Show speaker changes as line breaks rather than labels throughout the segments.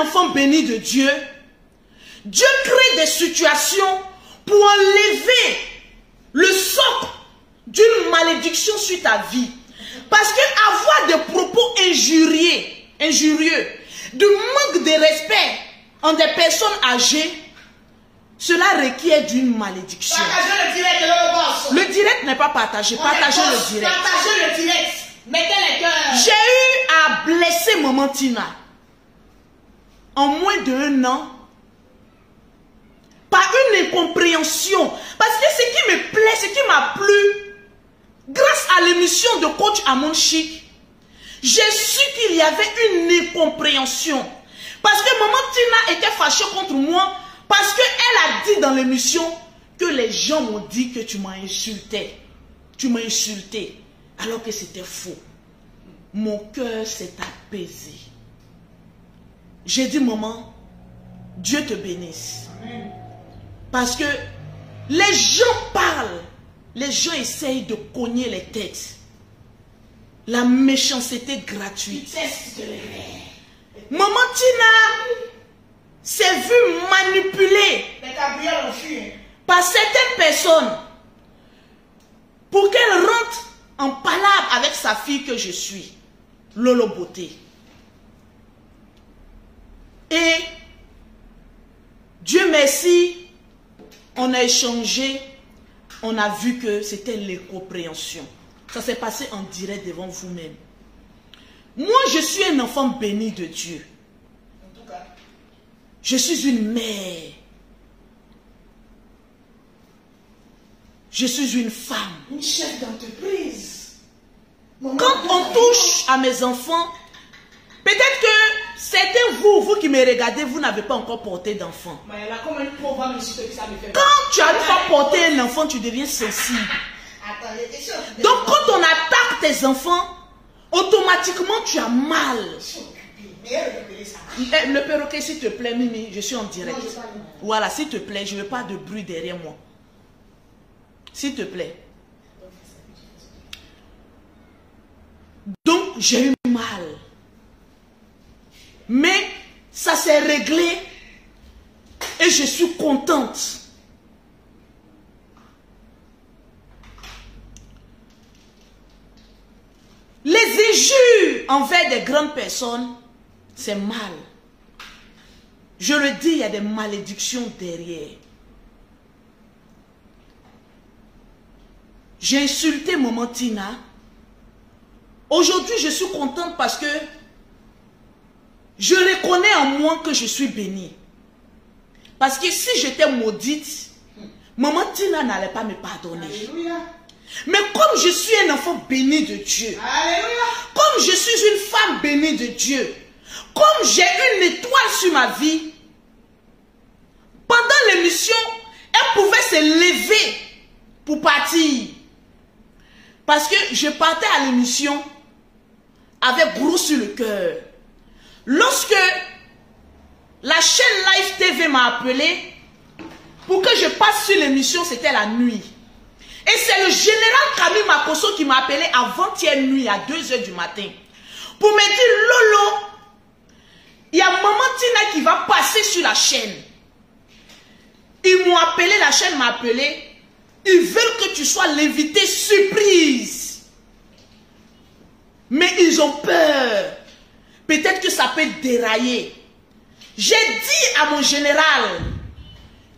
enfant béni de Dieu, Dieu crée des situations pour enlever le socle d'une malédiction sur ta vie. Parce que avoir des propos injurieux, de manque de respect en des personnes âgées, cela requiert d'une malédiction.
Partagez le direct, le boss.
Le direct n'est pas partagé. Partagez le direct.
Partagez le direct. Mettez les cœurs.
J'ai eu à blesser maman Tina en moins d'1 an par une incompréhension. Parce que ce qui me plaît, ce qui m'a plu, grâce à l'émission de coach Amon Chic, j'ai su qu'il y avait une incompréhension. Parce que maman Tina était fâchée contre moi parce qu'elle a dit dans l'émission que les gens m'ont dit que tu m'as insulté. Tu m'as insulté. Alors que c'était faux. Mon cœur s'est apaisé. J'ai dit, maman, Dieu te bénisse. Parce que les gens parlent. Les gens essayent de cogner les têtes. La méchanceté gratuite. Maman Tina s'est vue manipulée par certaines personnes pour qu'elle rentre en palabre avec sa fille que je suis, Lolo Beauté. Et Dieu merci, on a échangé, on a vu que c'était l'incompréhension. Ça s'est passé en direct devant vous-même. Moi, je suis un enfant béni de Dieu. En tout cas, je suis une mère. Je suis une femme.
Une chef d'entreprise.
Quand on touche à mes enfants, peut-être que certains vous qui me regardez, vous n'avez pas encore porté d'enfant. Quand tu as une fois porté un enfant, tu deviens sensible. Donc quand on attaque tes enfants, automatiquement tu as mal. Le perroquet, s'il te plaît, Mimi, je suis en direct. Voilà, s'il te plaît, je ne veux pas de bruit derrière moi. S'il te plaît. Donc, j'ai eu mal. Mais ça s'est réglé et je suis contente. Les injures envers des grandes personnes, c'est mal. Je le dis, il y a des malédictions derrière. J'ai insulté maman Tina. Aujourd'hui, je suis contente parce que je reconnais en moi que je suis bénie. Parce que si j'étais maudite, maman Tina n'allait pas me pardonner. Alléluia. Mais comme je suis un enfant béni de Dieu, alléluia, comme je suis une femme bénie de Dieu, comme j'ai une étoile sur ma vie, pendant l'émission, elle pouvait se lever pour partir. Parce que je partais à l'émission avec gros sur le cœur. Lorsque la chaîne Live TV m'a appelé pour que je passe sur l'émission, c'était la nuit. Et c'est le général Camille Makosso qui m'a appelé avant-hier nuit à 2 h du matin pour me dire, Lolo, il y a maman Tina qui va passer sur la chaîne. Ils m'ont appelé, la chaîne m'a appelé. Ils veulent que tu sois l'invité surprise. Mais ils ont peur. Peut-être que ça peut dérailler. J'ai dit à mon général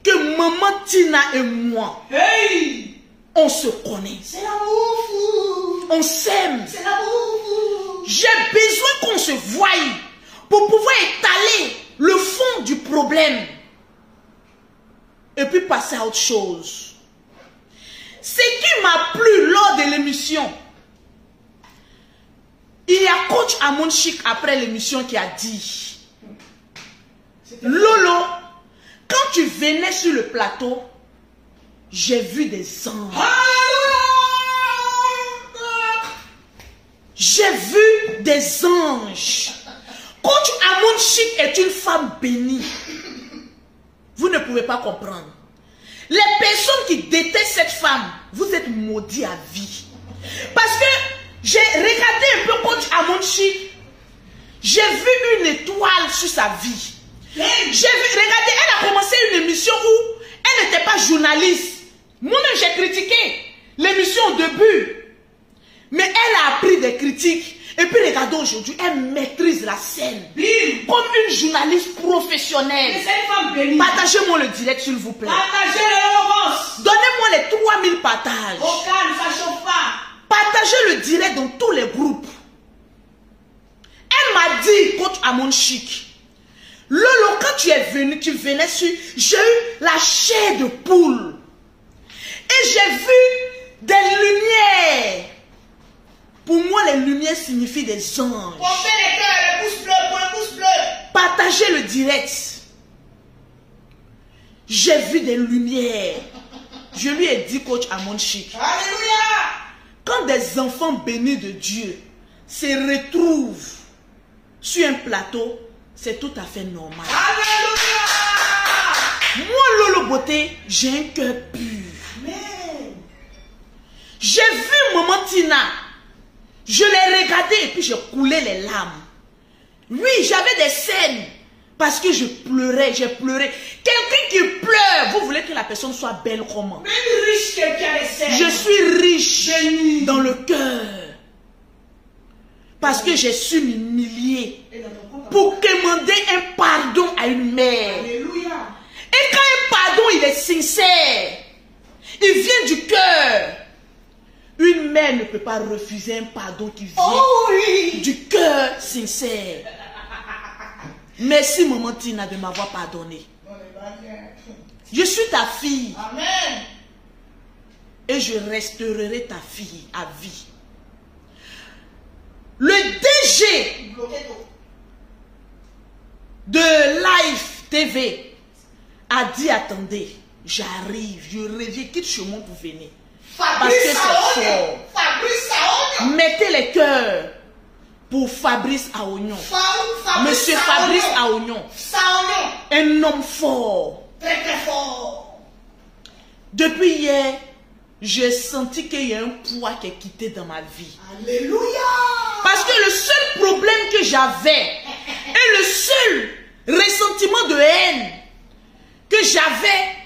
que maman Tina et moi, hey, on se connaît. C'est l'amour. On s'aime. C'est l'amour. J'ai besoin qu'on se voie pour pouvoir étaler le fond du problème. Et puis passer à autre chose. Ce qui m'a plu lors de l'émission, il y a coach Amon Chic après l'émission qui a dit, Lolo, quand tu venais sur le plateau, j'ai vu des anges. J'ai vu des anges. Coach Amon Chic est une femme bénie. Vous ne pouvez pas comprendre. Les personnes qui détestent cette femme, vous êtes maudits à vie. Parce que j'ai regardé un peu coach Amon Chic. J'ai vu une étoile sur sa vie. J'ai vu, regardez, elle a commencé une émission où elle n'était pas journaliste. Moi-même, j'ai critiqué l'émission au début. Mais elle a appris des critiques. Et puis regardez aujourd'hui, elle maîtrise la scène. Comme une journaliste professionnelle. Partagez-moi le direct s'il vous plaît. Donnez-moi les 3000 partages.
Au calme, ça chauffe pas.
Partagez le direct dans tous les groupes. Elle m'a dit, coach Amon Chic, Lolo, quand tu es venu, tu venais sur, j'ai eu la chair de poule. Et j'ai vu des lumières. Pour moi, les lumières signifient des anges.
Pompez les cœurs, le pouce bleu, pour le pouce bleu.
Partagez le direct. J'ai vu des lumières. Je lui ai dit, coach Amon Chic.
Alléluia.
Quand des enfants bénis de Dieu se retrouvent sur un plateau, c'est tout à fait normal.
Alléluia.
Moi, Lolo Beauté, j'ai un cœur pur.
Amen.
J'ai vu Maman Tina. Je l'ai regardé et puis j'ai coulé les larmes. Oui, j'avais des scènes. Parce que je pleurais, j'ai pleuré. Quelqu'un qui pleure, vous voulez que la personne soit belle comment?
Même riche, quelqu'un les scènes.
Je suis riche
Béni.
dans le cœur. Parce que j'ai su m'humilier pour demander un pardon à une mère.
Alléluia.
Et quand un pardon, il est sincère, il vient du cœur. Une mère ne peut pas refuser un pardon qui vient du cœur sincère. Merci, Maman Tina, de m'avoir pardonné. Je suis ta fille.
Amen.
Et je resterai ta fille à vie. Le DG de Live TV a dit, attendez, j'arrive, je reviens, quitte chez moi pour venir. Parce que c'est fort. Mettez les cœurs pour Fabrice Aounion. Monsieur Fabrice Aounion. Un homme fort.
Très très fort.
Depuis hier, j'ai senti qu'il y a un poids qui est quitté dans ma vie.
Alléluia.
Parce que le seul problème que j'avais et le seul ressentiment de haine que j'avais,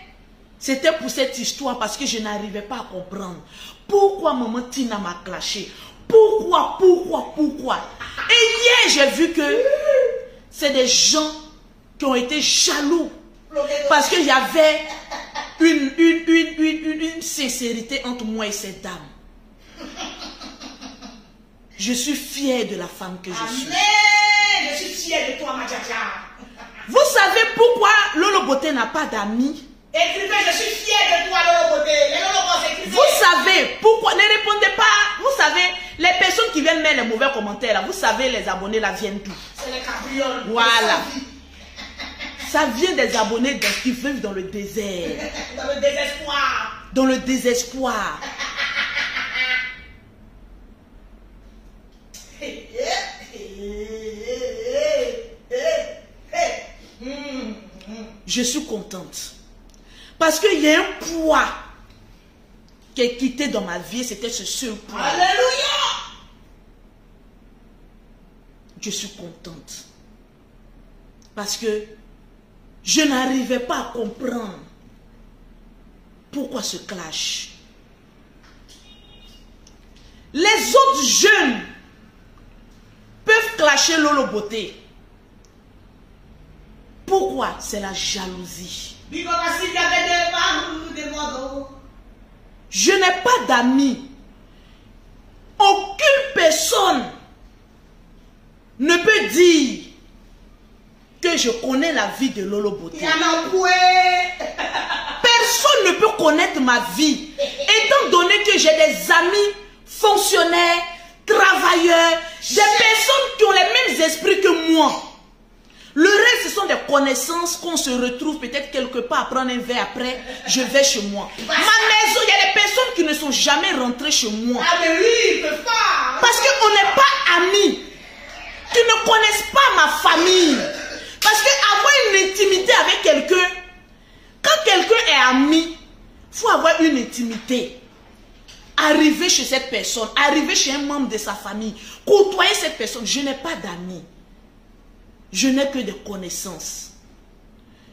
c'était pour cette histoire parce que je n'arrivais pas à comprendre. Pourquoi Maman Tina m'a clashé? Pourquoi? Et hier, j'ai vu que c'est des gens qui ont été jaloux. Parce qu'il y avait une sincérité entre moi et cette dame. Je suis fière de la femme que je suis.
Amen. Je suis fière de toi, ma Djadia.
Vous savez pourquoi Lolo Beauté n'a pas d'amis?
Écrivez, je suis fière de toi, Lolo Beauté. Les Lolo Beauté, écrivez.
Vous savez pourquoi? Ne répondez pas. Vous savez, les personnes qui viennent mettre les mauvais commentaires, là, vous savez, les abonnés là viennent d'où?
C'est les cabrioles.
Voilà. Ça vient des abonnés qui vivent dans le désert.
Dans le désespoir.
Dans le désespoir. Je suis contente. Parce qu'il y a un poids qui est quitté dans ma vie. C'était ce seul poids.
Alléluia.
Je suis contente. Parce que je n'arrivais pas à comprendre pourquoi ce clash. Les autres jeunes peuvent clasher Lolo Beauté. Pourquoi? C'est la jalousie. Je n'ai pas d'amis. Aucune personne ne peut dire que je connais la vie de Lolo Beauté. Personne ne peut connaître ma vie. Étant donné que j'ai des amis fonctionnaires, travailleurs, des personnes qui ont les mêmes esprits que moi. Le reste, ce sont des connaissances qu'on se retrouve peut-être quelque part à prendre un verre après, je vais chez moi. Ma maison, il y a des personnes qui ne sont jamais rentrées chez moi. Parce qu'on n'est pas amis. Qui ne connaissent pas ma famille. Parce qu'avoir une intimité avec quelqu'un, quand quelqu'un est ami, il faut avoir une intimité. Arriver chez cette personne, arriver chez un membre de sa famille, côtoyer cette personne. Je n'ai pas d'amis. je n'ai que des connaissances.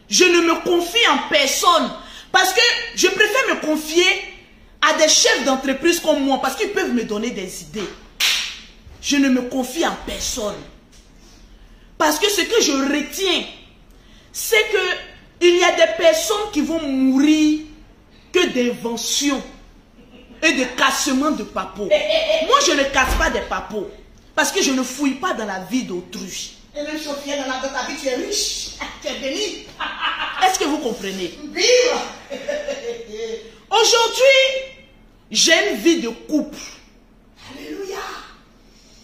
Je ne me confie en personne parce que je préfère me confier à des chefs d'entreprise comme moi parce qu'ils peuvent me donner des idées. Je ne me confie en personne. Parce que ce que je retiens, c'est que il y a des personnes qui vont mourir que d'inventions et de cassements de papeaux. Moi, je ne casse pas des papeaux parce que je ne fouille pas dans la vie d'autrui.
Et même Sophia, dans ta vie, tu es riche, tu es béni.
Est-ce que vous comprenez?
Vive!
Aujourd'hui, j'ai une vie de couple.
Alléluia!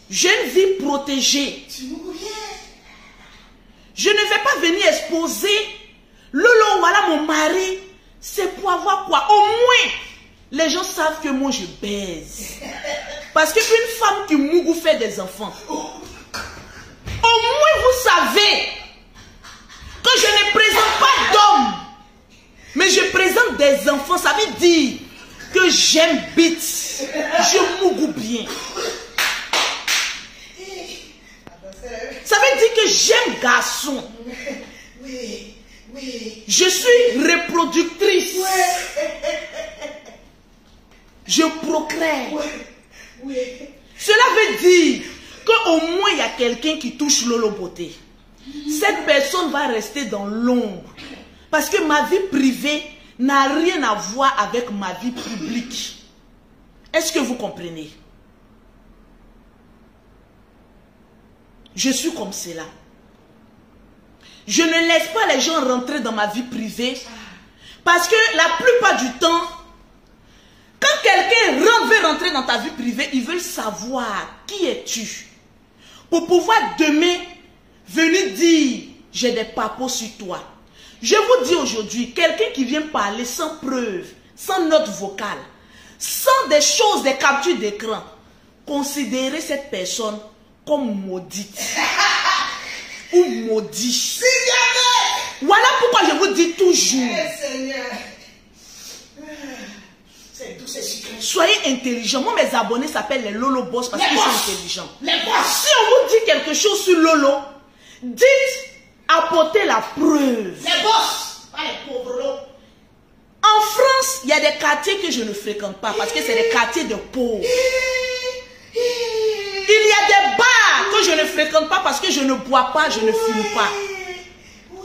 J'ai une vie protégée.
Tu nous reviens.
Je ne vais pas venir exposer Lolo, voilà mon mari. C'est pour avoir quoi? Au moins, les gens savent que moi je baise. Parce qu'une femme qui mourou fait des enfants. Au moins vous savez que je ne présente pas d'hommes, mais je présente des enfants. Ça veut dire que j'aime bite. Je mourou bien. Ça veut dire que j'aime garçon.
Oui, oui.
Je suis reproductrice. Je procrée.
Oui.
Cela veut dire qu'au moins il y a quelqu'un qui touche Lolo Beauté. Cette personne va rester dans l'ombre. Parce que ma vie privée n'a rien à voir avec ma vie publique. Est-ce que vous comprenez? Je suis comme cela. Je ne laisse pas les gens rentrer dans ma vie privée. Parce que la plupart du temps, quand quelqu'un veut rentrer dans ta vie privée, ils veulent savoir qui es-tu. Pour pouvoir demain venir dire, j'ai des papos sur toi. Je vous dis aujourd'hui, quelqu'un qui vient parler sans preuve, sans note vocale, sans des choses, des captures d'écran, considérez cette personne comme maudite ou maudit. Voilà pourquoi je vous dis toujours, soyez intelligents. Moi, mes abonnés s'appellent les Lolo Boss parce qu'ils sont intelligents. Si on vous dit quelque chose sur Lolo, dites, apportez la preuve.
Les boss, pas les pauvres.
En France, il y a des quartiers que je ne fréquente pas parce que c'est des quartiers de pauvres. Il y a des bars que je ne fréquente pas parce que je ne bois pas, je ne fume pas.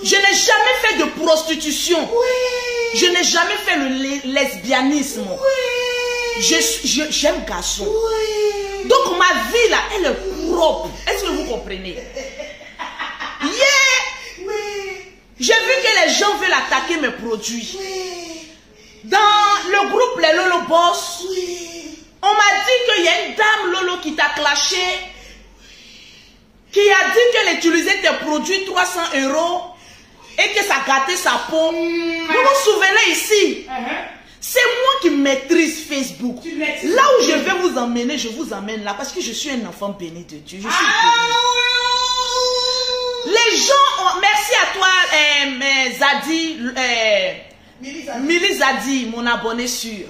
Je n'ai jamais fait de prostitution. Je n'ai jamais fait le lesbianisme. J'aime garçon. Donc ma vie là, elle est propre. Est-ce que vous comprenez? J'ai vu que les gens veulent attaquer mes produits. Dans le groupe Les Lolo Boss, on m'a dit qu'il y a une dame Lolo qui t'a clashé, qui a dit qu'elle utilisait tes produits 300 € et que ça gâtait sa peau. Vous vous souvenez ici? C'est moi qui maîtrise Facebook. Là où je vais vous emmener, je vous emmène là parce que je suis un enfant béni de Dieu. Je suis béni. Les gens ont... Merci à toi, Zadi, Mili Zadi, mon abonné sûr.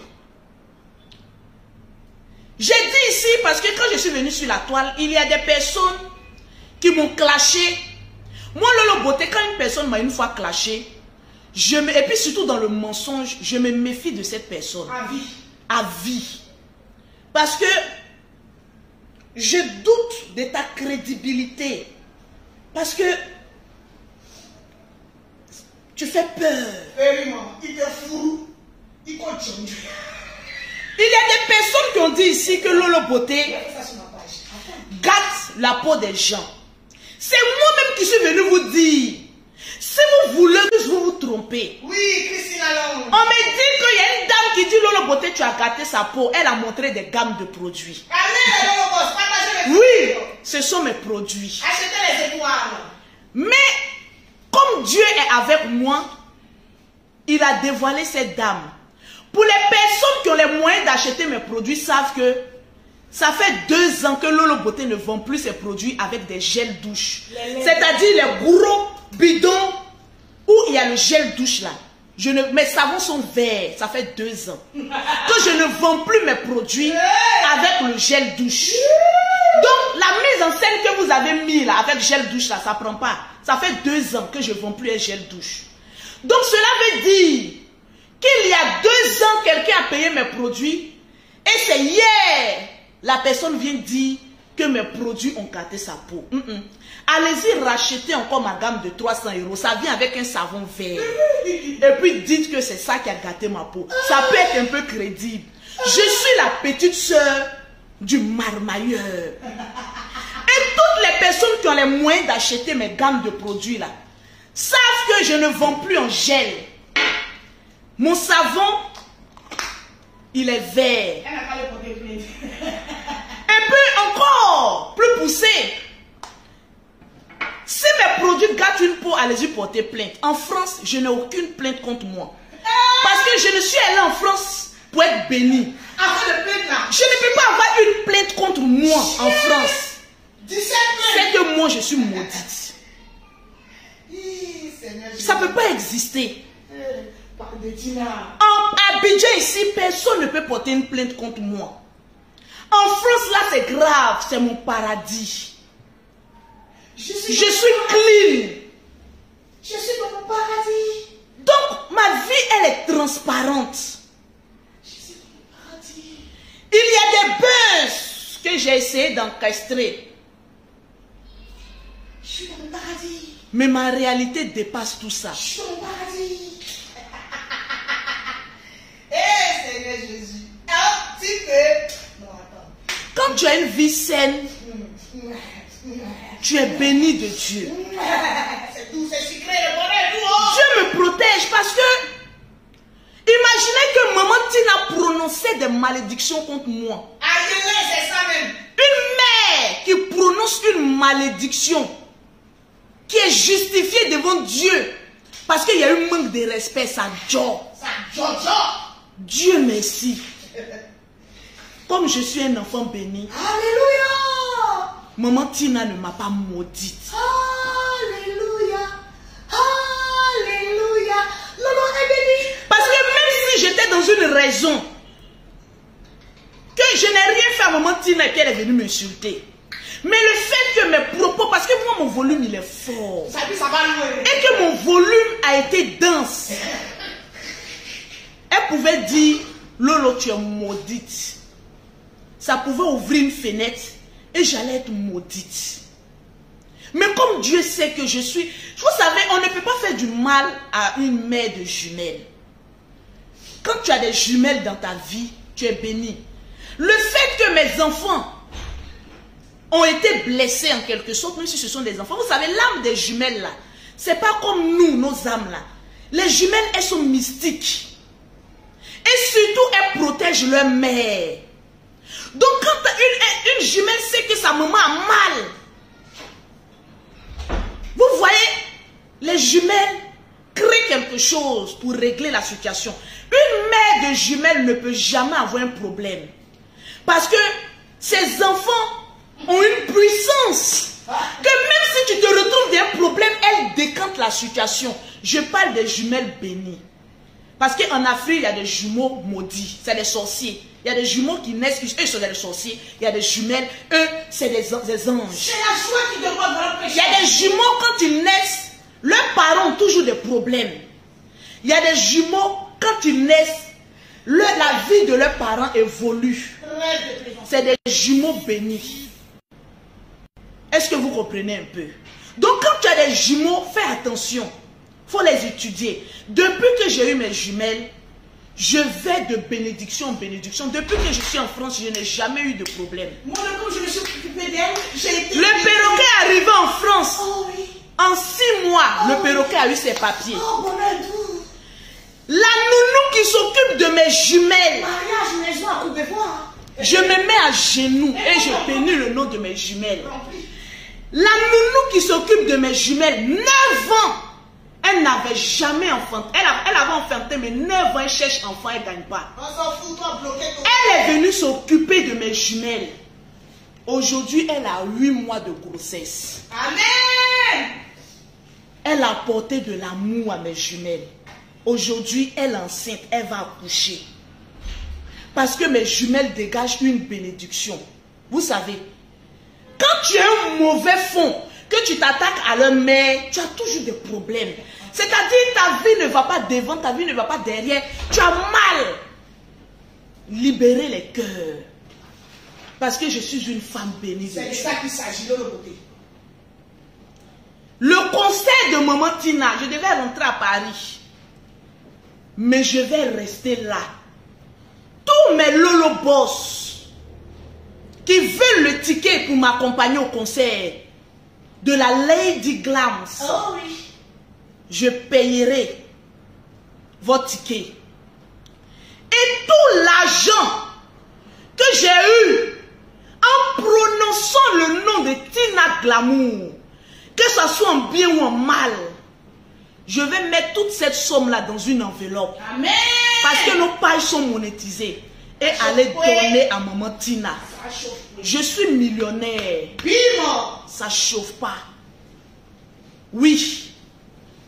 J'ai dit ici parce que quand je suis venu sur la toile, il y a des personnes qui m'ont clashé. Moi, Lolo Beauté, quand une personne m'a une fois clashé, et puis surtout dans le mensonge, je me méfie de cette personne.
À vie.
À vie. Parce que je doute de ta crédibilité. Parce que tu fais peur.
Il te fout. Il continue.
Il y a des personnes qui ont dit ici que Lolo Beauté gâte la peau des gens. C'est moi-même qui suis venu vous dire, si vous voulez que vous vous trompez.
Oui, Christine Alon.
On me dit qu'il y a une dame qui dit Lolo Beauté, tu as gâté sa peau. Elle a montré des gammes de produits. Oui, ce sont mes produits.
Achetez les étoiles.
Mais, comme Dieu est avec moi, il a dévoilé cette dame. Pour les personnes qui ont les moyens d'acheter mes produits, savent que ça fait 2 ans que Lolo Beauté ne vend plus ses produits avec des gels douche. C'est-à-dire les gros bidons où il y a le gel douche là. Mes savons sont verts, ça fait 2 ans. Que je ne vends plus mes produits avec le gel douche. Donc mise en scène que vous avez mis là, avec gel douche là, ça prend pas. Ça fait 2 ans que je ne vends plus un gel douche. Donc cela veut dire qu'il y a 2 ans, quelqu'un a payé mes produits. Et c'est hier, la personne vient dire que mes produits ont gâté sa peau. Allez-y racheter encore ma gamme de 300 €. Ça vient avec un savon vert. Et puis dites que c'est ça qui a gâté ma peau. Ça peut être un peu crédible. Je suis la petite sœur du marmailleur. Et toutes les personnes qui ont les moyens d'acheter mes gammes de produits là, savent que je ne vends plus en gel. Mon savon, il est vert.
Elle n'a pas le porter plainte.
Un peu encore plus poussé. Si mes produits gâtent une peau, allez-y porter plainte. En France, je n'ai aucune plainte contre moi. Parce que je ne suis allée en France pour être bénie.
Après le plainte là.
Je ne peux pas avoir une plainte contre moi en France.
17
C'est que moi, je suis maudite. Ça ne peut pas exister.
Parle de Tina.
En Abidjan ici, personne ne peut porter une plainte contre moi. En France, là, c'est grave. C'est mon paradis. Je suis clean.
Je suis dans mon paradis.
Donc, ma vie, elle est transparente.
Je suis dans mon paradis.
Il y a des buzz que j'ai essayé d'encastrer.
Je suis dans mon paradis.
Mais ma réalité dépasse tout ça.
Je suis dans mon paradis. Eh, Seigneur Jésus. Un petit peu. Non, attends.
Quand tu as une vie saine, tu es béni de Dieu.
C'est tout, c'est sucré, le bonheur, tout.
Dieu me protège parce que imaginez que maman Tina prononçait des malédictions contre moi.
Aïe, c'est ça même.
Une mère qui prononce une malédiction qui est justifiée devant Dieu parce qu'il y a eu manque de respect, ça joue.
Ça jojo.
Dieu merci. Comme je suis un enfant béni,
Alléluia.
maman Tina ne m'a pas maudite.
Alléluia. Alléluia. L'homme est béni.
Parce que même si j'étais dans une raison que je n'ai rien fait à maman Tina et qu'elle est venue m'insulter, mais le fait que mes propos, parce que moi mon volume il est fort,
Ça va louer.
et que mon volume a été dense, elle pouvait dire Lolo tu es maudite. Ça pouvait ouvrir une fenêtre et j'allais être maudite. Mais comme Dieu sait que je suis... Vous savez, on ne peut pas faire du mal à une mère de jumelles. Quand tu as des jumelles dans ta vie, tu es béni. Le fait que mes enfants ont été blessés en quelque sorte, même si ce sont des enfants, vous savez, l'âme des jumelles là, c'est pas comme nous, nos âmes là. Les jumelles, elles sont mystiques. Et surtout, elles protègent leur mère. Donc quand une jumelle sait que sa maman a mal, vous voyez, les jumelles créent quelque chose pour régler la situation. Une mère de jumelles ne peut jamais avoir un problème. Parce que ses enfants ont une puissance. Que même si tu te retrouves dans un problème, elle décante la situation. Je parle des jumelles bénies. Parce qu'en Afrique, il y a des jumeaux maudits. C'est des sorciers. Il y a des jumeaux qui naissent, eux sont des sorciers. Il y a des jumelles, eux, c'est des anges.
C'est la joie qui te rend grand péché.
Il y a des jumeaux, quand ils naissent, leurs parents ont toujours des problèmes. Il y a des jumeaux, quand ils naissent, la vie de leurs parents évolue. C'est des jumeaux bénis. Est-ce que vous comprenez un peu? Donc quand tu as des jumeaux, fais attention. Il faut les étudier. Depuis que j'ai eu mes jumelles, je vais de bénédiction en bénédiction. Depuis que je suis en France, je n'ai jamais eu de problème.
Moi, comme je me suis occupée d'elle, j'ai été...
Le perroquet est arrivé en France.
Oh oui.
En 6 mois, le perroquet a eu ses papiers.
Oh, bonheur doux.
La nounou qui s'occupe de mes jumelles.
Mariage, maison, à couper-voir.
Je me mets à genoux et je bénis le nom de mes jumelles. La nounou qui s'occupe de mes jumelles, 9 ans. Elle n'avait jamais enfanté. Elle avait enfanté, mais 9 ans, elle cherche enfant, elle ne gagne pas.
On s'en fout, toi, bloqué.
Elle est venue s'occuper de mes jumelles. Aujourd'hui, elle a 8 mois de grossesse.
Amen.
Elle a apporté de l'amour à mes jumelles. Aujourd'hui, elle est enceinte, elle va accoucher. Parce que mes jumelles dégagent une bénédiction. Vous savez, Quand tu as un mauvais fond, que tu t'attaques à leur mère, tu as toujours des problèmes. C'est-à-dire ta vie ne va pas devant, ta vie ne va pas derrière. Tu as mal. Libérer les cœurs. Parce que je suis une femme bénie.
C'est de ça qu'il s'agit de l'autre côté.
Le conseil de maman Tina, je devais rentrer à Paris. Mais je vais rester là. Tous mes lolo boss qui veulent le ticket pour m'accompagner au concert de la Lady Glams.
Oh oui.
Je payerai votre ticket. Et tout l'argent que j'ai eu en prononçant le nom de Tina Glamour, que ce soit en bien ou en mal, je vais mettre toute cette somme-là dans une enveloppe.
Amen.
Parce que nos pages sont monétisées. Et aller donner à maman Tina. Je suis millionnaire. Ça chauffe pas. Oui.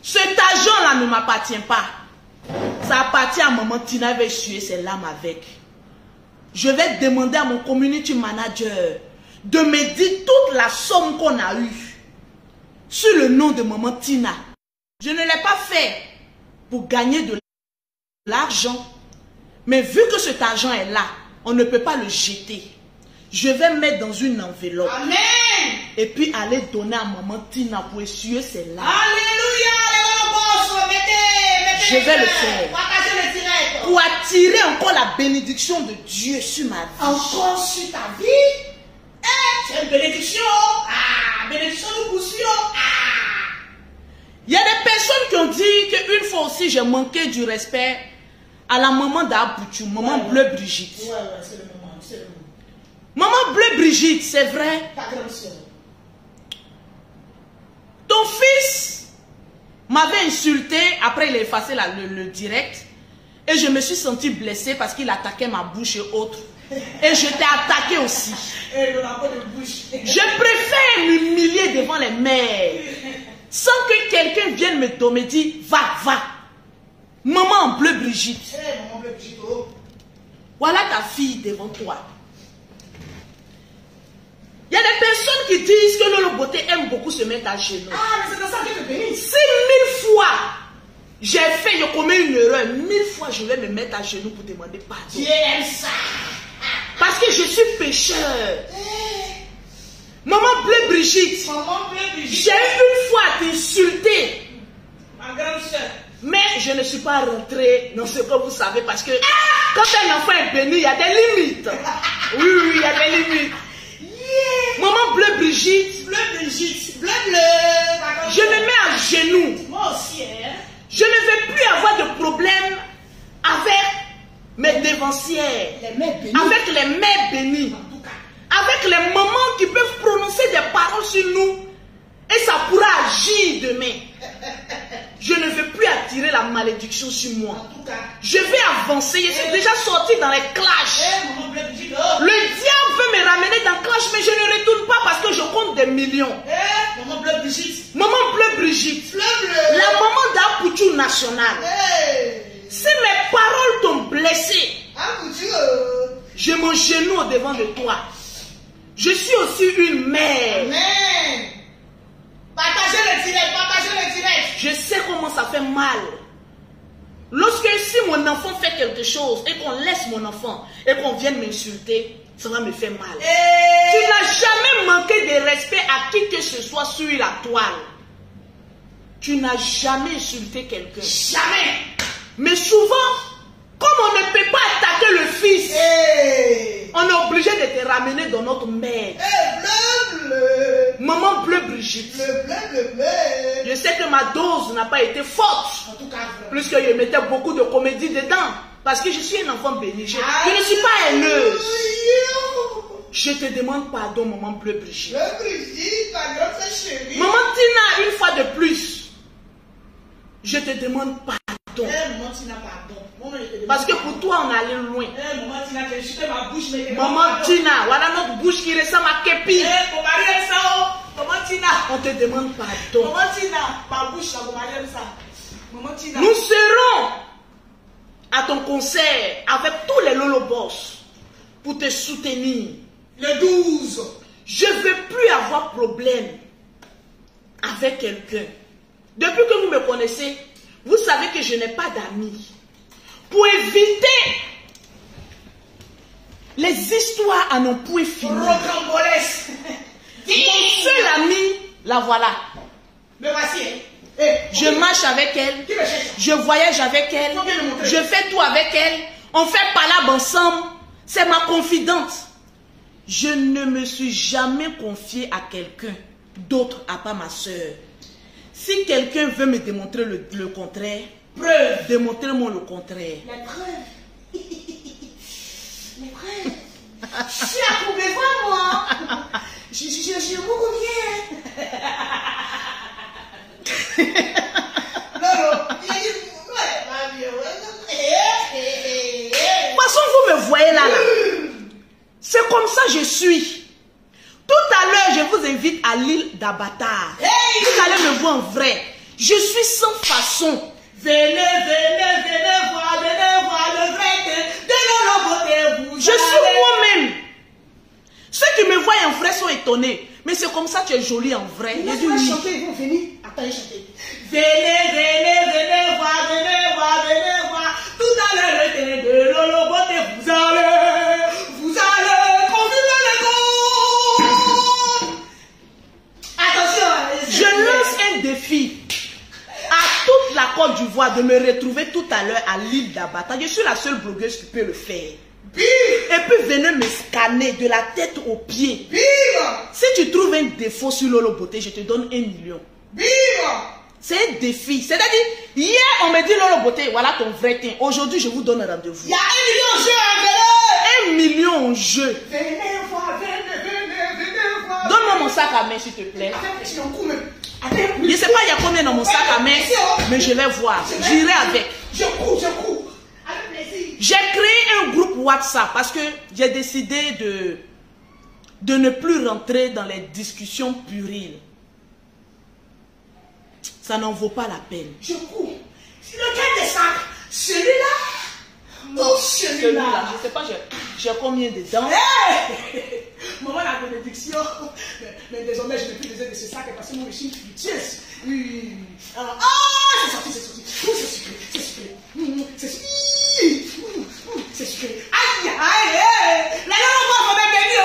Cet argent-là ne m'appartient pas. Ça appartient à maman Tina. Elle va essuyer ses larmes avec. Je vais demander à mon community manager de me dire toute la somme qu'on a eue sur le nom de maman Tina. Je ne l'ai pas fait pour gagner de l'argent. Mais vu que cet argent est là, on ne peut pas le jeter. Je vais mettre dans une enveloppe.
Amen.
Et puis aller donner à maman Tina pour essuyer ses larmes.
Alléluia.
Je vais le faire. Pour attirer encore la bénédiction de Dieu sur ma vie.
Encore sur ta vie. C'est une bénédiction. Bénédiction de poussio.
Il y a des personnes qui ont dit qu'une fois aussi j'ai manqué du respect à la maman d'Abouchou, maman Bleu Brigitte.
Ouais, c'est le moment, c'est le moment.
Maman Bleu Brigitte, c'est vrai.
Ta grande soeur.
Ton fils m'avait insulté, après il a effacé le direct, et je me suis sentie blessée parce qu'il attaquait ma bouche et autres. Et je t'ai attaqué aussi.
Et le labo de bouche.
Je préfère m'humilier devant les mères, sans que quelqu'un vienne me dire, va, va. Maman Bleu Brigitte.
Maman Bleu Brigitte.
Voilà ta fille devant toi. Il y a des personnes qui disent que Lolo Beauté aime beaucoup se mettre à genoux.
Mais c'est dans ça que je te bénisse.
Si 1000 fois j'ai fait, je commets une erreur, 1000 fois je vais me mettre à genoux pour demander pardon.
Dieu aime ça.
Parce que je suis pécheur. Maman Bleu Brigitte.
Maman Bleu Brigitte.
J'ai une fois à t'insulter.
Ma grande soeur.
Mais je ne suis pas rentrée dans ce que vous savez parce que quand un enfant est béni, il y a des limites. Oui, oui, il y a des limites. Maman Bleu Brigitte.
Bleu Brigitte. Bleu.
Je me mets à genoux.
Moi aussi, hein.
Je ne vais plus avoir de problème avec mes dévancières.
Les mères bénies.
Avec les mères bénies.
En tout cas.
Avec les mamans qui peuvent prononcer des paroles sur nous. Et ça pourra agir demain. Je ne veux plus attirer la malédiction sur moi.
En tout cas.
Je vais avancer. Je suis déjà sorti dans les clashs.
Maman Bleu Brigitte.
Le diable veut me ramener dans le clash, mais je ne retourne pas parce que je compte des millions.
Maman Bleu Brigitte.
Maman Bleu Brigitte.
Bleu.
La maman d'Apouchou national. Si mes paroles t'ont blessé, je m'agenouille au devant de toi. Je suis aussi une mère.
Amen. Partagez le direct, partagez le direct.
Je sais comment ça fait mal. Lorsque si mon enfant fait quelque chose et qu'on laisse mon enfant et qu'on vienne m'insulter, ça va me faire mal. Tu n'as jamais manqué de respect à qui que ce soit sur la toile. Tu n'as jamais insulté quelqu'un.
Jamais.
Mais souvent, comme on ne peut pas attaquer le fils, on est obligé de te ramener dans notre mère. Maman Bleu Brigitte.
Bleu.
Je sais que ma dose n'a pas été forte.
En tout cas,
Plus que je mettais beaucoup de comédie dedans. Parce que je suis un enfant béni. Je ne suis pas haineuse. Je te demande pardon, maman Bleu Brigitte.
Bleu Brigitte, ta grande chérie.
Maman Tina, une fois de plus, je te demande pardon.
Maman Tina, pardon.
Parce que pour toi, on est allé loin.
Maman Tina, tu as chuté ma bouche.
Maman Tina, voilà notre bouche qui ressemble à Képi.
Mon mari aime ça. Maman Tina.
On te demande pardon.
Maman Tina, ma bouche, mon mari aime ça. Maman Tina.
Nous serons à ton concert avec tous les Lolo Boss pour te soutenir.
Le 12.
Je ne veux plus avoir problème avec quelqu'un. Depuis que vous me connaissez, vous savez que je n'ai pas d'amis. Pour éviter les histoires à non point finir. Mon seul ami, la voilà.
Me voici.
Je marche avec elle. Je voyage avec elle. Je fais tout avec elle. On fait palabre ensemble. C'est ma confidente. Je ne me suis jamais confiée à quelqu'un d'autre à part ma soeur. Si quelqu'un veut me démontrer le contraire, preuve, démontrez-moi le contraire.
La preuve. Les preuves. Je suis à Courbevoie, moi. Je vous reviens.
De toute façon, vous me voyez là. C'est comme ça que je suis. Tout à l'heure, je vous invite à l'île d'Abatar. Vous allez me voir en vrai. Je suis sans façon.
Venez voir le vrai de Lolo Beauté.
Je suis moi-même. Ceux qui me voient en vrai sont étonnés. Mais c'est comme ça que tu es jolie en vrai.
Ils vont chanter, ils vont venir. Attends, chanter. Venez voir. Tout à l'heure, le télé de Lolo Beauté. Vous allez confirmer les comptes. Attention.
Je lance un défi à toute la Côte d'Ivoire de me retrouver tout à l'heure à l'île d'Abatar. Je suis la seule blogueuse qui peut le faire.
Bim.
Et puis venez me scanner de la tête aux pieds.
Bim.
Si tu trouves un défaut sur Lolo Beauté, je te donne 1 million.
Bim.
C'est un défi. C'est-à-dire, hier on me dit Lolo Beauté, voilà ton vrai teint. Aujourd'hui, je vous donne rendez-vous.
Il y a 1 million en jeu.
1 million en jeu.
Venez voir.
Donne-moi mon sac à main, s'il te plaît.
Je sais
pas, il y a combien dans mon sac à main, mais je vais voir. J'irai avec.
Je cours. Avec plaisir.
J'ai créé un groupe WhatsApp parce que j'ai décidé de ne plus rentrer dans les discussions puériles. Ça n'en vaut pas la peine.
Je cours. Lequel des sacs? Celui-là? Non, celui-là.
Je ne sais pas, j'ai combien de dents.
Maman, la bénédiction. Mais désormais, je n'ai plus besoin de ce sac parce que mon régime fructueux. Oui. Ah, c'est sorti. C'est sucré. Aïe. La langue va me bénir.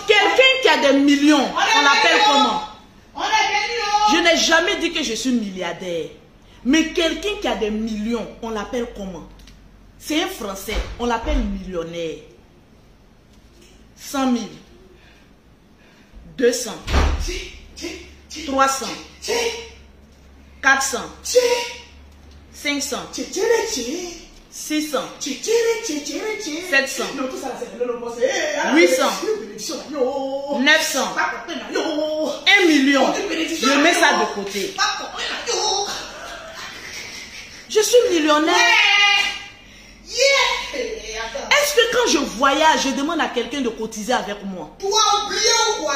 Quelqu'un qui a des millions, on l'appelle comment?
On est béni.
Je n'ai jamais dit que je suis milliardaire. Mais quelqu'un qui a des millions, on l'appelle comment? C'est un Français, on l'appelle millionnaire. 100 000, 200, 300, 400, 500, 600, 700, 800, 900, 1 million. Je mets ça de côté. Je suis millionnaire. Est-ce que quand je voyage, je demande à quelqu'un de cotiser avec moi?
Toi oublié ou quoi?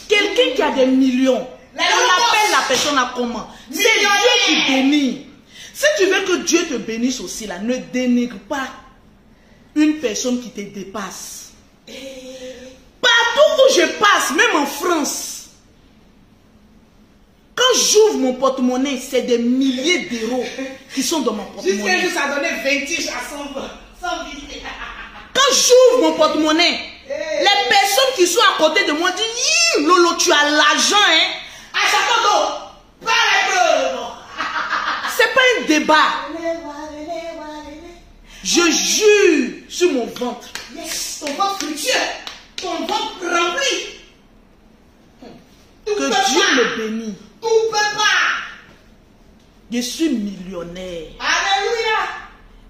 Quelqu'un qui a des millions, on appelle la personne à comment? C'est Dieu qui bénit. Si tu veux que Dieu te bénisse aussi, là, ne dénigre pas une personne qui te dépasse. Partout où je passe, même en France, quand j'ouvre mon porte-monnaie, c'est des milliers d'euros qui sont dans mon porte-monnaie.
Jusqu'à ça donnait 20 à 100 000.
Quand j'ouvre mon porte-monnaie, les personnes qui sont à côté de moi disent, Lolo, tu as l'argent, hein?
À chaque dos, pas les preuves.
C'est pas un débat. Je jure sur mon ventre.
Yes, ton ventre fructueux, ton ventre rempli.
Que Dieu me bénisse.
Tout peut pas.
Je suis millionnaire.
Alléluia.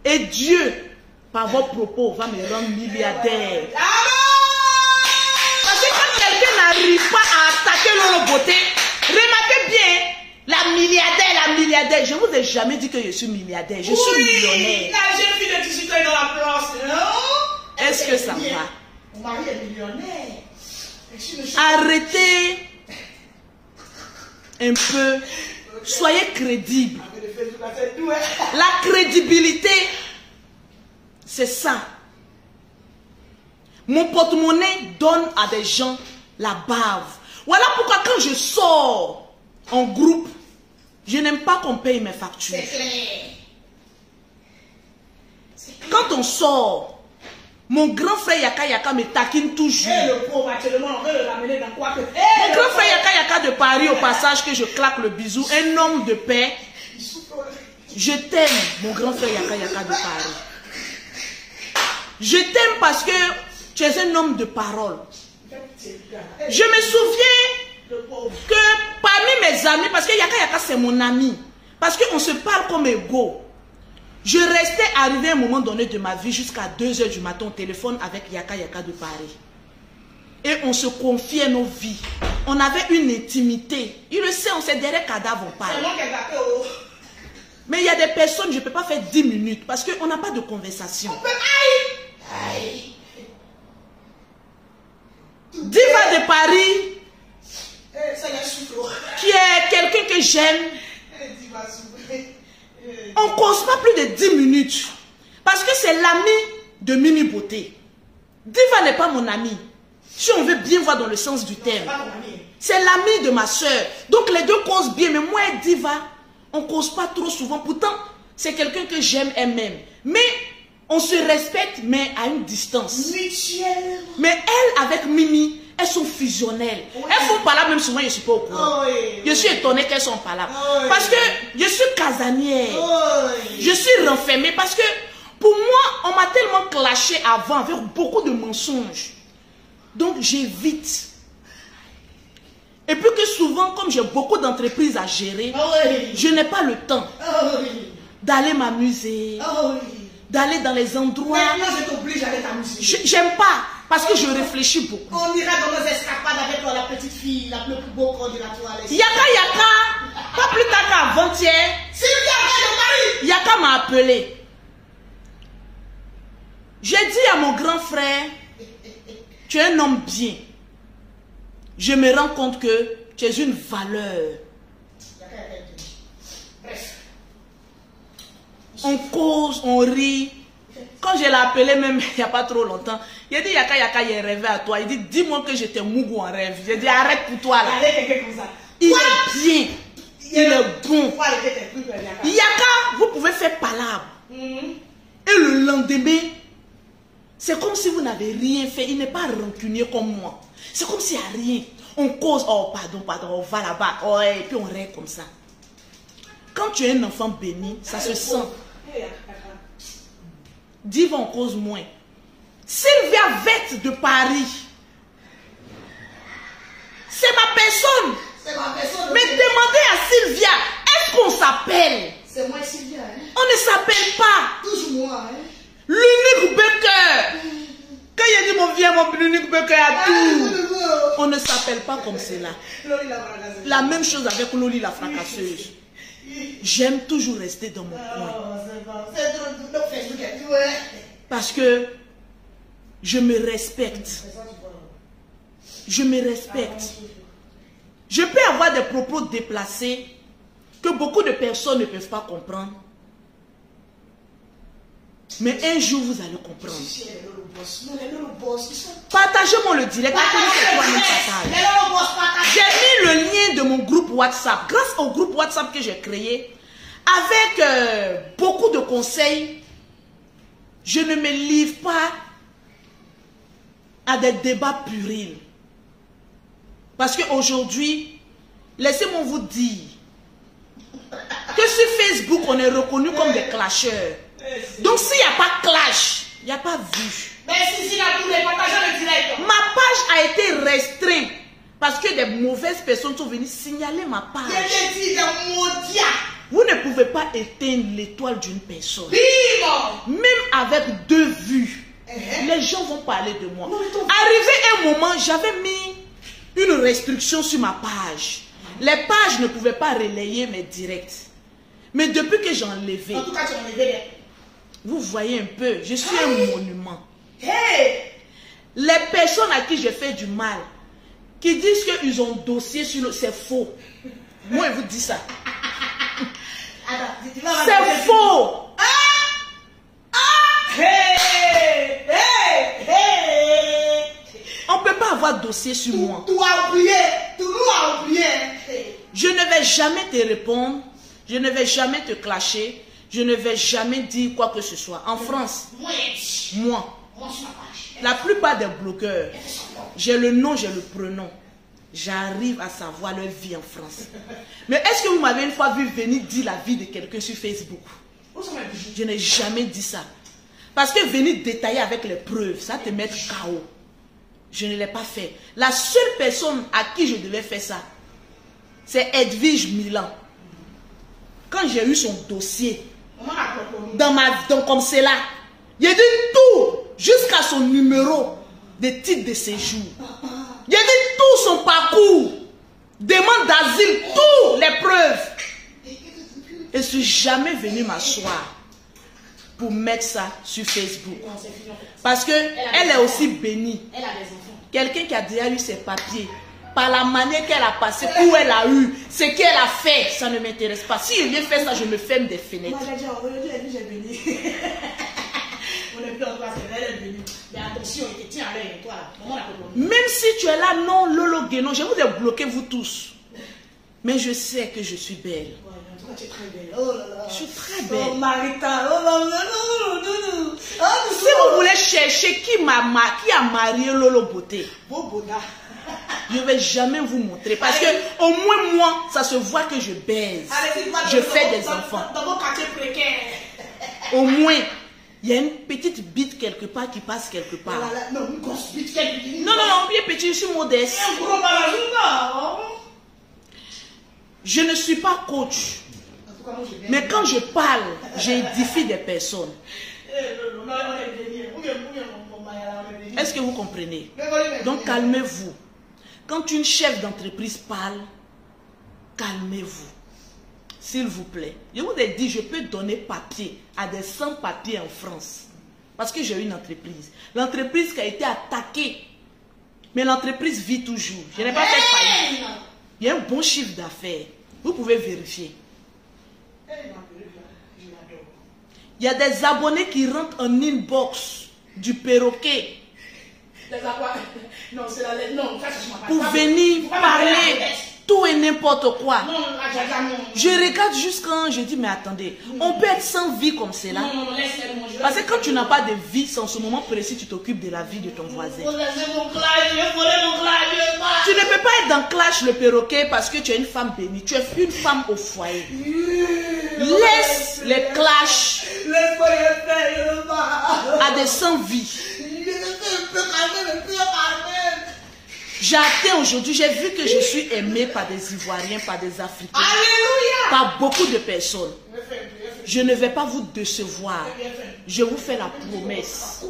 Et Dieu, par vos propos, va me rendre milliardaire.
Amen.
Parce que quand quelqu'un n'arrive pas à attaquer Lolo Beauté, remarquez bien, la milliardaire, je ne vous ai jamais dit que je suis milliardaire, je suis millionnaire.
La jeune fille de 18 ans est dans la place, non?
Est-ce que ça va?
Mon mari est millionnaire.
Arrêtez un peu, soyez crédible. La crédibilité, c'est ça. Mon porte-monnaie donne à des gens la bave. Voilà pourquoi quand je sors en groupe, je n'aime pas qu'on paye mes factures.
C'est clair.
Quand on sort, mon grand frère Yaka Yaka me taquine toujours.
Et le pauvre, actuellement, on veut le ramener dans quoi que...
Mon grand frère Yaka Yaka de Paris, au passage que je claque le bisou, un homme de paix. Je t'aime, mon grand frère Yaka Yaka de Paris. Je t'aime parce que tu es un homme de parole. Je me souviens que parmi mes amis, parce que Yaka Yaka c'est mon ami, parce qu'on se parle comme égaux. Je restais arrivé à un moment donné de ma vie jusqu'à 2 h du matin au téléphone avec Yaka Yaka de Paris. Et on se confiait nos vies. On avait une intimité. Il le sait, on sait derrière cadavre on parle. Mais il y a des personnes, je ne peux pas faire 10 minutes parce qu'on n'a pas de conversation.
Aïe.
Diva de Paris,
C'est
qui est quelqu'un que j'aime, on ne cause pas plus de 10 minutes. Parce que c'est l'ami de Mimi Beauté. Diva n'est pas mon ami. Si on veut bien voir dans le sens du terme. C'est l'ami de ma soeur. Donc les deux causent bien. Mais moi et Diva, on ne cause pas trop souvent. Pourtant, c'est quelqu'un que j'aime elle-même. Mais on se respecte, mais à une distance.
Mutuelle.
Mais elle, avec Mimi, elles sont fusionnelles. Oui. Elles font pas là, même souvent, je ne suis pas au courant. Oui. Je suis étonnée qu'elles sont pas là. Oui. Parce que je suis casanière. Oui. Je suis renfermée. Parce que pour moi, on m'a tellement clashé avant avec beaucoup de mensonges. Donc, j'évite. Et puis que souvent, comme j'ai beaucoup d'entreprises à gérer, je n'ai pas le temps d'aller m'amuser. D'aller dans les endroits.
Maintenant, je t'oblige à aller t'amuser.
J'aime pas, parce que je réfléchis beaucoup.
On ira dans nos escapades avec la petite fille, la plus beau corps de la toilette.
Yaka Yaka, pas plus tard qu'avant-hier, Yaka m'a appelé. J'ai dit à mon grand frère, tu es un homme bien. Je me rends compte que tu es une valeur.
Bref.
On cause, on rit. Quand je l'ai appelé même il n'y a pas trop longtemps, il a dit Yaka Yaka, il est rêvé à toi. Il dit dis-moi que j'étais mougou en rêve. J'ai dit arrête pour toi là. Il est bien. Il est bon. Yaka, vous pouvez faire palabre. Et le lendemain, c'est comme si vous n'avez rien fait. Il n'est pas rancunier comme moi. C'est comme s'il n'y a rien. On cause, oh pardon, on va là-bas. Oh, et puis on règle comme ça. Quand tu es un enfant béni, ça se sent. Diva en cause moins. Sylvia Vette de Paris. C'est ma personne.
C'est ma personne.
Mais demandez à Sylvia, est-ce qu'on s'appelle?
C'est moi Sylvia. Hein?
On ne s'appelle pas.
Toujours moi. Hein?
L'unique Becker. Quand il dit mon vieux, mon l'unique Becker à tout. On ne s'appelle pas comme cela. La même chose avec Loli la fracasseuse. J'aime toujours rester dans mon coin. Parce que je me respecte. Je me respecte. Je peux avoir des propos déplacés que beaucoup de personnes ne peuvent pas comprendre. Mais un jour, vous allez comprendre. Partagez-moi le direct. J'ai mis le lien de mon groupe WhatsApp. Grâce au groupe WhatsApp que j'ai créé, avec beaucoup de conseils, je ne me livre pas à des débats puérils. Parce qu'aujourd'hui, laissez-moi vous dire que sur Facebook, on est reconnu comme des clasheurs. Donc s'il n'y a pas clash, il n'y a pas vue.
Mais si le direct.
Ma page a été restreinte parce que des mauvaises personnes sont venues signaler ma page. Vous ne pouvez pas éteindre l'étoile d'une personne. Même avec 2 vues, les gens vont parler de moi. Arrivé un moment, j'avais mis une restriction sur ma page. Les pages ne pouvaient pas relayer mes directs. Mais depuis que j'ai enlevé,
en tout cas, tu as enlevé.
Vous voyez un peu, je suis un monument. Les personnes à qui j'ai fait du mal, qui disent qu'ils ont dossier sur le... C'est faux. Moi, je vous dis ça. C'est faux. avoir dossier sur moi.
Tu as oublié. Tu nous as oublié.
Je ne vais jamais te répondre. Je ne vais jamais te clasher. Je ne vais jamais dire quoi que ce soit. En France, moi, la plupart des blogueurs, j'ai le nom, j'ai le prénom. J'arrive à savoir leur vie en France. Mais est-ce que vous m'avez une fois vu venir dire la vie de quelqu'un sur Facebook? Je n'ai jamais dit ça. Parce que venir détailler avec les preuves, ça te met KO. Je ne l'ai pas fait. La seule personne à qui je devais faire ça, c'est Edwige Milan. Quand j'ai eu son dossier, comme c'est là, j'ai dit tout, jusqu'à son numéro de titre de séjour. J'ai dit tout son parcours, demande d'asile, toutes les preuves. Et je ne suis jamais venu m'asseoir pour mettre ça sur Facebook. Parce qu'elle est aussi bénie. Quelqu'un qui a déjà eu ses papiers, par la manière qu'elle a passé, où elle a eu, ce qu'elle a fait, ça ne m'intéresse pas. Si elle vient faire ça, je me ferme des fenêtres. Même si tu es là, non, Lolo Guénon, je vous ai bloqué vous tous. Mais je sais que je suis belle.
Tu es très belle. Oh là là.
Je suis très belle.
Oh Marita. Oh là là.
Si vous voulez chercher qui a marié Lolo Beauté, je ne vais jamais vous montrer. Parce que au moins moi, ça se voit que je baise. Je fais des enfants.
Dans mon quartier précaire.
Au moins, il y a une petite bite quelque part qui passe quelque part.
Non, une grosse bite quelque part.
Non, non, non, bien petit, je suis modeste.
Un gros balajouka.
Je ne suis pas coach. Mais quand je parle, j'édifie des personnes. Est-ce que vous comprenez? Donc calmez-vous. Quand une chef d'entreprise parle, calmez-vous. S'il vous plaît. Je vous ai dit, je peux donner papier à des sans-papiers en France. Parce que j'ai une entreprise. L'entreprise qui a été attaquée. Mais l'entreprise vit toujours. Je n'ai pas fait faillite. Il y a un bon chiffre d'affaires. Vous pouvez vérifier. Il y a des abonnés qui rentrent en inbox du perroquet pour venir parler tout et n'importe quoi. Je regarde juste quand je dis mais attendez, on peut être sans vie comme cela. Parce que quand tu n'as pas de vie, c'est en ce moment précis tu t'occupes de la vie de ton voisin. Tu ne peux pas être dans clash le perroquet parce que tu es une femme bénie. Tu es une femme au foyer. Laisse les clashs à des sans-vie. J'ai atteint aujourd'hui, j'ai vu que je suis aimée par des Ivoiriens, par des Africains, par beaucoup de personnes. Je ne vais pas vous décevoir. Je vous fais la promesse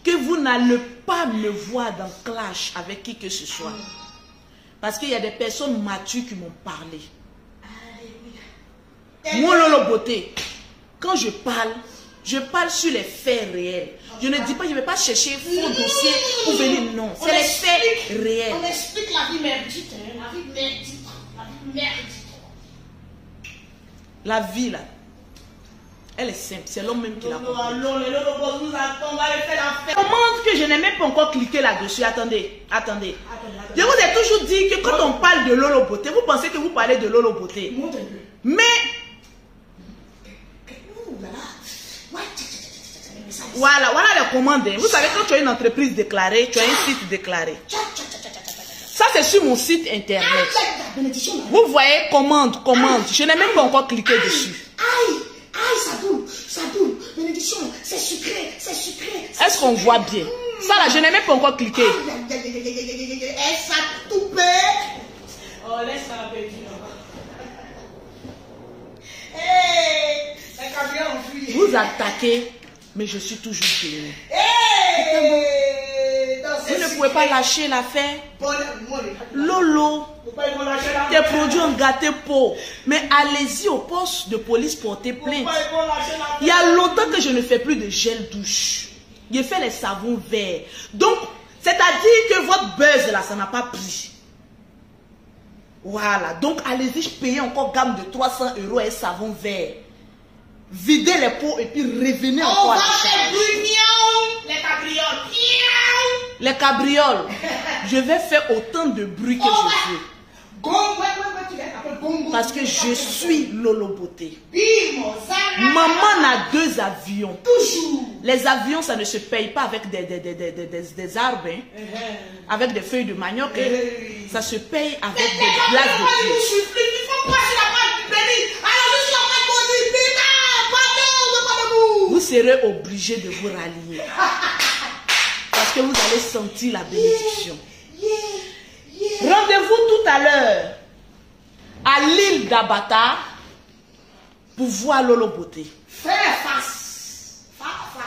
que vous n'allez pas me voir dans clash avec qui que ce soit. Parce qu'il y a des personnes matures qui m'ont parlé. Moi, Lolo Beauté, quand je parle sur les faits réels. Je ne dis pas, je ne vais pas chercher faux dossier pour venir. Non, c'est les faits réels.
On explique la vie merdique. La vie merdique. La vie merdique.
La vie là, elle est simple. C'est l'homme même qui l'a compris. Comment que je n'ai même pas encore cliqué là-dessus? Attendez. Je vous ai toujours dit que quand on parle de Lolo Beauté, vous pensez que vous parlez de Lolo Beauté. Mais voilà les commandes. Vous savez, quand tu as une entreprise déclarée, tu as un site déclaré. Ça, c'est sur mon site internet. Vous voyez, commande. Je n'ai même pas encore cliqué dessus.
Ça double. Bénédiction, c'est sucré.
Est-ce qu'on voit bien? Ça là, je n'ai même pas encore cliqué.
Ça toupe. Oh, laisse ça, baby.
Vous attaquez, mais je suis toujours béni. Vous ne pouvez pas lâcher l'affaire. Lolo, tes produits ont gâté peau. Mais allez-y au poste de police porter plainte. Il y a longtemps que je ne fais plus de gel douche. Je fais les savons verts. Donc, c'est-à-dire que votre buzz là, ça n'a pas pris. Voilà. Donc, allez-y, je paye encore gamme de 300 € et savon vert. Videz les pots et puis revenez encore à la charge.
Les cabrioles.
Les cabrioles. Je vais faire autant de bruit que je veux. Parce que je suis Lolo Beauté. Maman a 2 avions.
Toujours.
Les avions, ça ne se paye pas avec des arbres, hein, avec des feuilles de manioc. Hein. Ça se paye avec des glaces de pied. Vous serez obligé de vous rallier. Parce que vous allez sentir la bénédiction. Rendez-vous tout à l'heure à l'île d'Abata pour voir Lolo Beauté.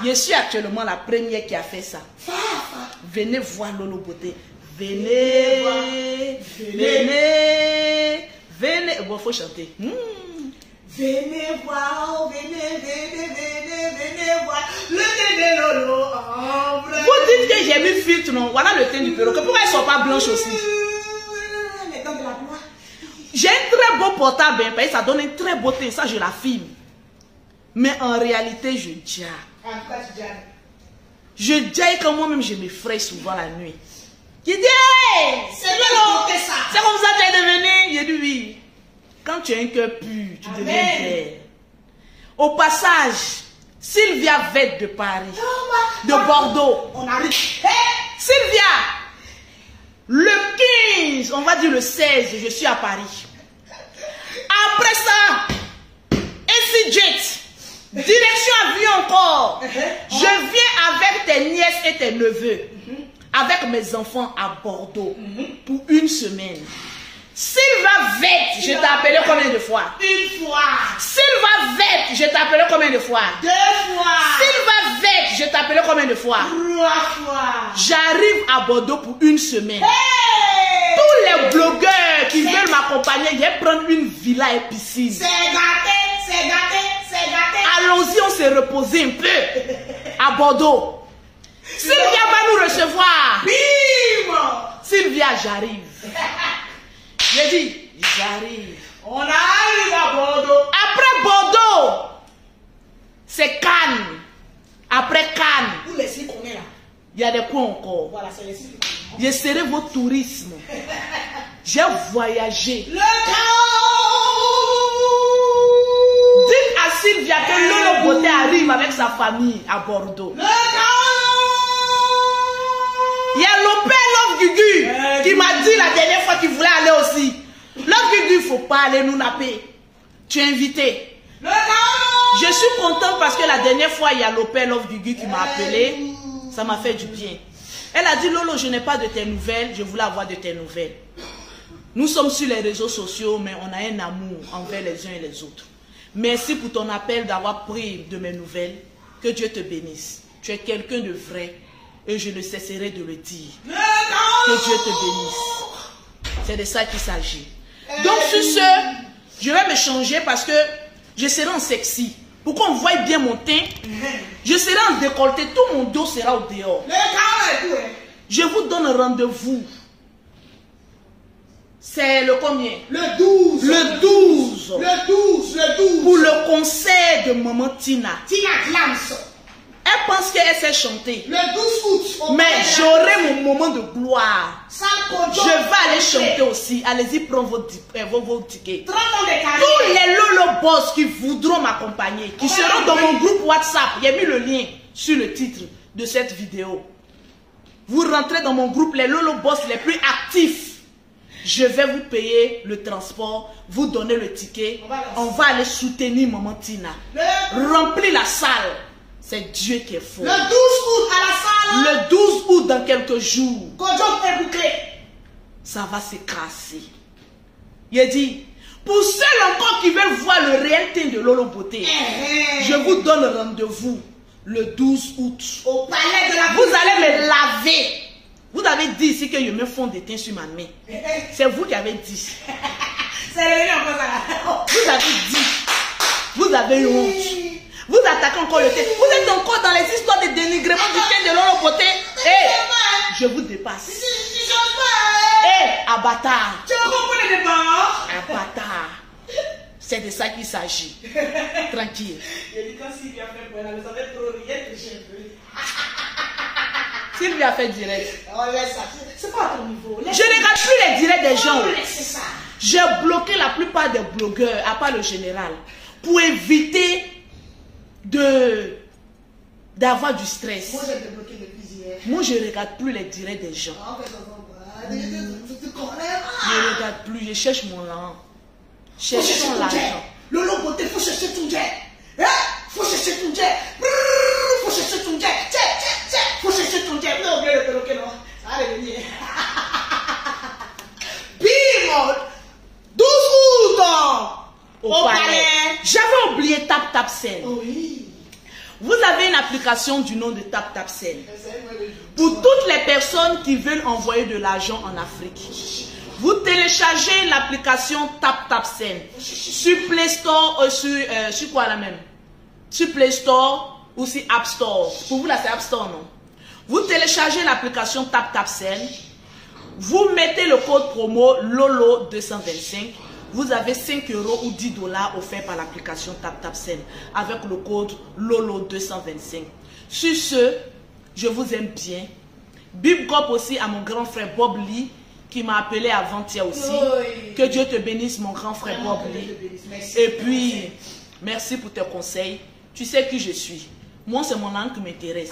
Je suis actuellement la première qui a fait ça. Venez voir Lolo Beauté. Venez. Bon, il faut chanter.
Venez voir, venez voir le teint de Lolo en vrai.
Vous dites que j'ai mis filtre, non? Voilà le teint du perroquet. Pourquoi elles ne sont pas blanches aussi?
Les dents de la gloire.
J'ai un très beau portable, hein, parce que ça donne un très beau teint, ça je la filme. Mais en réalité, je dis. Je dis quand moi-même je m'effraie souvent la nuit. Je dis, hey, c'est comme ça que tu es devenu. Je dis oui. Quand tu as un cœur pur, tu deviens belle. Au passage, Sylvia Vette de Paris, de Bordeaux.
On arrive.
Sylvia, le 15, on va dire le 16, je suis à Paris. Après ça, EasyJet, direction avion encore. Je viens avec tes nièces et tes neveux, avec mes enfants à Bordeaux pour une semaine. Sylvia Vette, je t'ai appelé combien de fois?
Une fois.
Sylvia Vette, je t'ai appelé combien de fois?
2 fois.
Sylvia Vette, je t'ai appelé combien de fois?
3 fois.
J'arrive à Bordeaux pour une semaine.
Hey!
Tous les blogueurs qui veulent m'accompagner, ils vont prendre une villa et piscine.
C'est gâté, c'est gâté, c'est gâté.
Allons-y, on s'est reposé un peu à Bordeaux. Sylvia va nous recevoir.
Bim!
Sylvia, j'arrive. J'ai dit, j'arrive.
On arrive à Bordeaux.
Après Bordeaux, c'est Cannes. Après Cannes,
Où les signes qu'on est là?
il y a des coins encore.
Voilà, c'est les signes.
Je serai votre tourisme. J'ai voyagé.
Le chaos.
Dites à Sylvia que Lolo Beauté arrive avec sa famille à Bordeaux.
Le chaos.
Il y a Lopé Love Gugu qui m'a dit la dernière fois qu'il voulait aller aussi. Love Gugu, il ne faut pas aller nous napper. Tu es invité.
Le chaos.
Je suis contente parce que la dernière fois, il y a Lopé Love Gugu qui m'a appelé. Ça m'a fait du bien. Elle a dit, Lolo, je n'ai pas de tes nouvelles. Je voulais avoir de tes nouvelles. Nous sommes sur les réseaux sociaux, mais on a un amour envers les uns et les autres. Merci pour ton appel d'avoir pris de mes nouvelles. Que Dieu te bénisse. Tu es quelqu'un de vrai. Et je ne cesserai de le dire. Que Dieu te bénisse. C'est de ça qu'il s'agit. Donc sur ce, je vais me changer parce que je serai en sexy. Pour qu'on voie bien mon teint, je serai en décolleté. Tout mon dos sera au dehors. Je vous donne rendez-vous. C'est le combien?
Le 12.
Le 12.
Le 12. Le 12.
Pour le concert de Maman Tina.
Tina Glams.
Elle pense qu'elle sait chanter.
Le 12 août.
Mais j'aurai mon moment de gloire.
Je
Je vais aller chanter aussi. Allez-y, prendre vos tickets.
30 ans de carrière.
Tous les Lolo Boss qui voudront m'accompagner, qui seront dans mon groupe WhatsApp, il y a mis le lien sur le titre de cette vidéo. Vous rentrez dans mon groupe, les Lolo Boss les plus actifs. Je vais vous payer le transport, vous donner le ticket. On va aller soutenir Maman Tina. Remplir la salle. C'est Dieu qui est fort.
Le 12 août à la salle.
Le 12 août dans quelques jours.
Kodjok est bouclé.
Ça va s'écraser. Il a dit, pour ceux encore qui veulent voir le réel teint de Lolo Beauté, je vous donne rendez-vous le 12 août.
Au palais de la
Vous allez me laver. Vous avez dit ici que je me fonds de teint sur ma main. C'est vous qui avez dit.
C'est revenu en place là.
Vous avez dit. Vous avez eu honte. Vous attaquez encore le teint. Vous êtes encore dans les histoires de dénigrement du teint de Lolo Beauté. Je vous dépasse. Abatard.
Tu comprends le départ?
Abatard. C'est de ça qu'il s'agit. Tranquille.
Il dit quand Sylvia fait pour elle, elle savait trop rien de chez eux.
Sylvia fait direct.
On laisse ça. C'est pas faut à ton niveau.
Je ne regarde plus les directs des gens.
C'est ça.
J'ai bloqué la plupart des blogueurs, à part le général, pour éviter d'avoir du stress.
Moi, j'ai débloqué depuis hier.
Moi, je ne regarde plus les directs des gens. Je ne regarde plus, je cherche mon argent. Cherchons l'argent.
Lolo Beauté, faut chercher ton jet. Hein? Faut chercher ton jet. Faut chercher ton jet. Faut chercher ton jet. Non, oubliez le perroquet, non. Ça va revenir. Bim! 12 août!
Au palais. J'avais oublié TapTapSend.
Oui.
Vous avez une application du nom de TapTapSend. Pour toutes les personnes qui veulent envoyer de l'argent en Afrique, vous téléchargez l'application TapTapSend sur Play Store, sur quoi la même? Sur Play Store ou sur App Store. Pour vous là c'est App Store, non? Vous téléchargez l'application TapTapSend, vous mettez le code promo LOLO225, vous avez 5 € ou 10 $ offerts par l'application TapTapSend avec le code LOLO225. Sur ce, je vous aime bien. Big up aussi à mon grand frère Bob Lee qui m'a appelé avant-hier aussi. Oui. Que Dieu te bénisse, mon grand frère Bob Lee. Et puis, merci pour tes conseils. Tu sais qui je suis. Moi, c'est mon langue qui m'intéresse.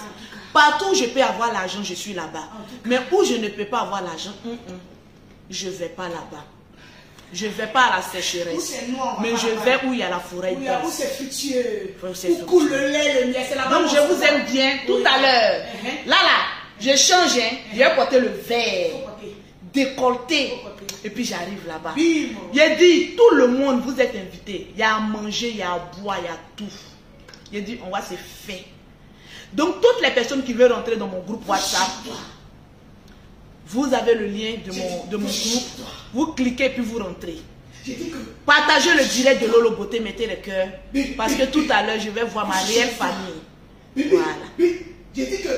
Partout où je peux avoir l'argent, je suis là-bas. Mais où je ne peux pas avoir l'argent, je ne vais pas là-bas. Je ne vais pas à la sécheresse. Noir, mais je vais où il y a la forêt.
Où c'est fructueux. Où coule le lait, le miel. C'est là-bas.
Donc, je vous aime bien tout à l'heure. Là, je change. Je vais porter le verre. Décolleté. Et puis, j'arrive là-bas. J'ai dit, tout le monde, vous êtes invités. Il y a à manger, il y a à boire, il y a tout. J'ai dit, on va se faire. Donc, toutes les personnes qui veulent rentrer dans mon groupe WhatsApp, vous avez le lien de mon groupe. Vous cliquez puis vous rentrez. Partagez le direct de Lolo Beauté, mettez le cœur. Parce que tout à l'heure, je vais voir ma réelle famille. Voilà.
J'ai dit que